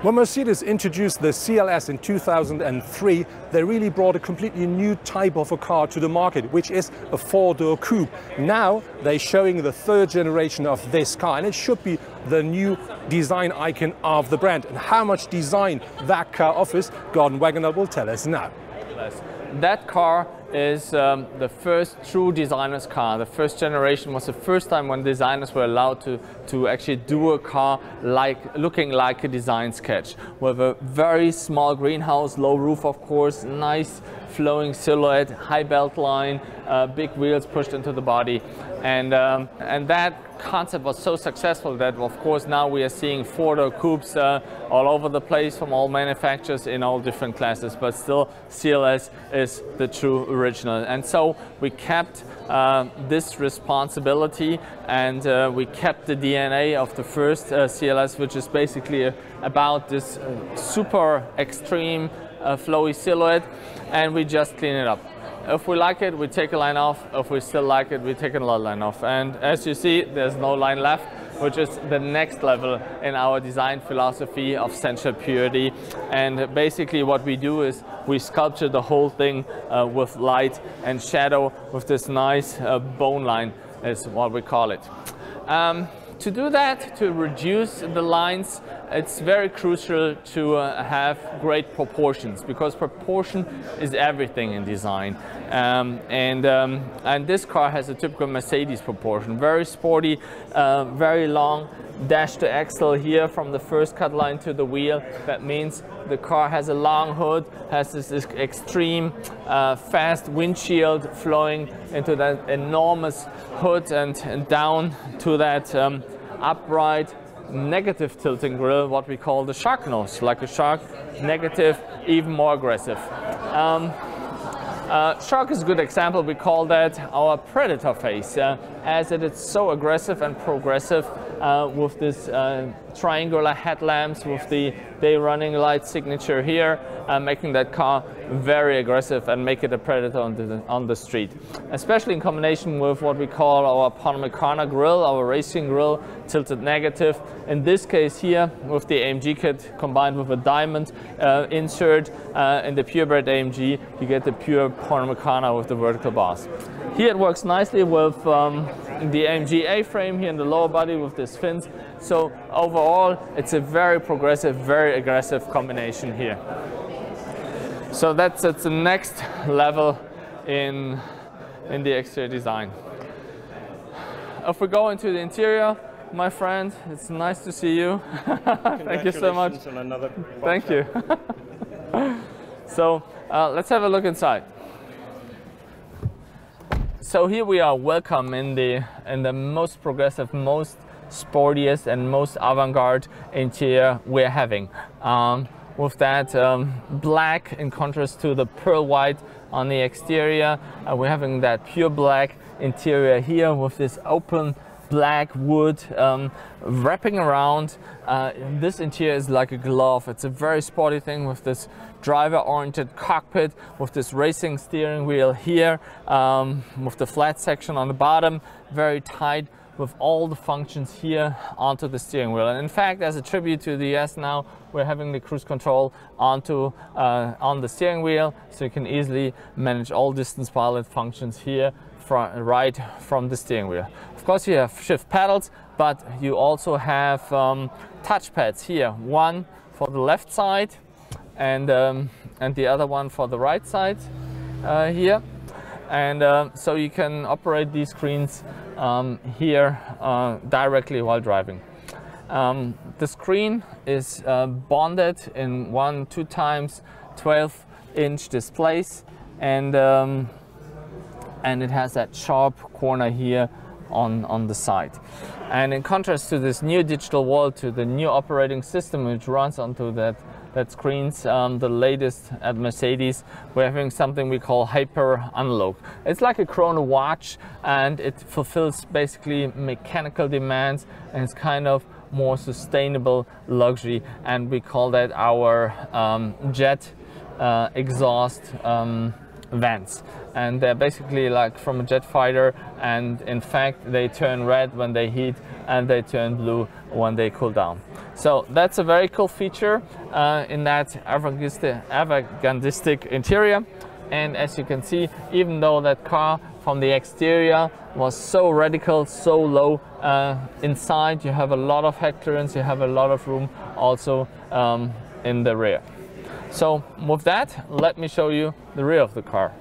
When Mercedes introduced the CLS in 2003, they really brought a completely new type of a car to the market, which is a four-door coupe. Now they're showing the third generation of this car, and it should be the new design icon of the brand. And how much design that car offers, Gordon Wagoner will tell us now. That car is the first true designer's car. The first generation was the first time when designers were allowed to actually do a car looking like a design sketch, with a very small greenhouse, low roof of course, nice flowing silhouette, high belt line, big wheels pushed into the body, and that concept was so successful that of course now we are seeing four-door coupes all over the place from all manufacturers in all different classes, but still CLS is the true original. And so we kept this responsibility, and we kept the DNA of the first CLS, which is basically about this super extreme flowy silhouette, and we just clean it up. If we like it, we take a line off. If we still like it, we take another line off. And as you see, there's no line left, which is the next level in our design philosophy of sensual purity. And basically what we do is we sculpture the whole thing with light and shadow with this nice bone line, is what we call it. To do that, to reduce the lines, it's very crucial to have great proportions, because proportion is everything in design. And this car has a typical Mercedes proportion, very sporty, very long dash to axle here from the first cut line to the wheel. That means the car has a long hood, has this extreme fast windshield flowing into that enormous hood, and down to that upright negative tilting grille, what we call the shark nose, like a shark, negative, even more aggressive. Shark is a good example. We call that our predator face, as it is so aggressive and progressive with this triangular headlamps with the day running light signature here, making that car very aggressive and make it a predator on the street. Especially in combination with what we call our Panamerica grille, our racing grille, tilted negative. In this case here, with the AMG kit combined with a diamond insert in the purebred AMG, you get the pure Panamerica with the vertical bars. Here it works nicely with the AMG A-frame here in the lower body with these fins. So overall, it's a very progressive, very aggressive combination here. So that's the next level in the exterior design. If we go into the interior, my friend, it's nice to see you. Thank you so much. On another Thank you. So let's have a look inside. So here we are, welcome in the most progressive, most sportiest and most avant-garde interior we're having. With that black in contrast to the pearl white on the exterior, we're having that pure black interior here with this open black wood wrapping around. This interior is like a glove. It's a very sporty thing with this driver-oriented cockpit, with this racing steering wheel here, with the flat section on the bottom, very tight, with all the functions here onto the steering wheel. And in fact, as a tribute to the US now, we're having the cruise control on the steering wheel, so you can easily manage all distance pilot functions here right from the steering wheel. Of course, you have shift pedals, but you also have touch pads here, one for the left side and the other one for the right side here. And so you can operate these screens here directly while driving. The screen is bonded in 2 times 12-inch displays, and it has that sharp corner here on the side. And in contrast to this new digital wall, to the new operating system which runs onto that screens, the latest at Mercedes, we're having something we call hyper analog. It's like a chrono watch, and it fulfills basically mechanical demands, and it's kind of more sustainable luxury, and we call that our jet exhaust vents, and they're basically like from a jet fighter, and in fact they turn red when they heat and they turn blue when they cool down. So that's a very cool feature in that avant-gardistic interior. And as you can see, even though that car from the exterior was so radical, so low, inside you have a lot of head clearance, you have a lot of room also in the rear. So with that, let me show you the rear of the car.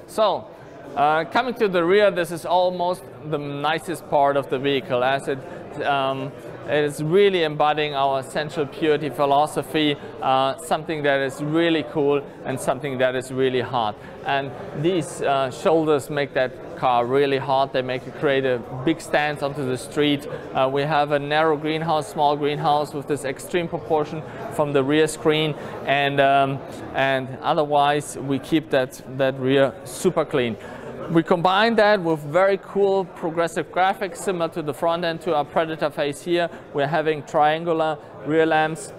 So coming to the rear, this is almost the nicest part of the vehicle, as it is really embodying our essential purity philosophy, something that is really cool and something that is really hot. And these shoulders make that car really hot. They make it create a big stance onto the street. We have a narrow greenhouse, small greenhouse with this extreme proportion from the rear screen, and otherwise we keep that rear super clean. We combine that with very cool progressive graphics similar to the front end, to our Predator face here. We're having triangular rear lamps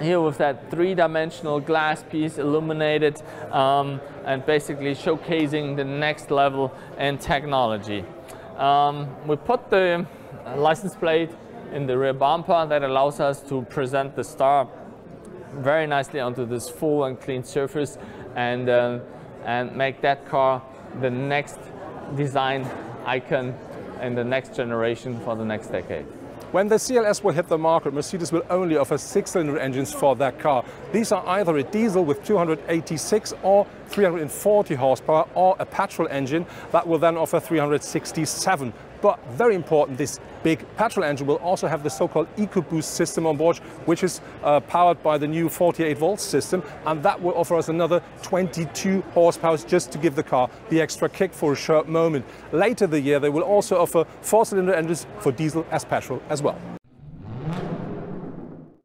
here with that three-dimensional glass piece illuminated, and basically showcasing the next level in technology. We put the license plate in the rear bumper that allows us to present the star very nicely onto this full and clean surface, and make that car the next design icon in the next generation for the next decade. When the CLS will hit the market, Mercedes will only offer 6-cylinder engines for that car. These are either a diesel with 286 or 340 horsepower, or a petrol engine that will then offer 367. But very important, this big petrol engine will also have the so-called EcoBoost system on board, which is powered by the new 48-volt system, and that will offer us another 22 horsepower just to give the car the extra kick for a short moment. Later the year, they will also offer 4-cylinder engines for diesel as petrol as well.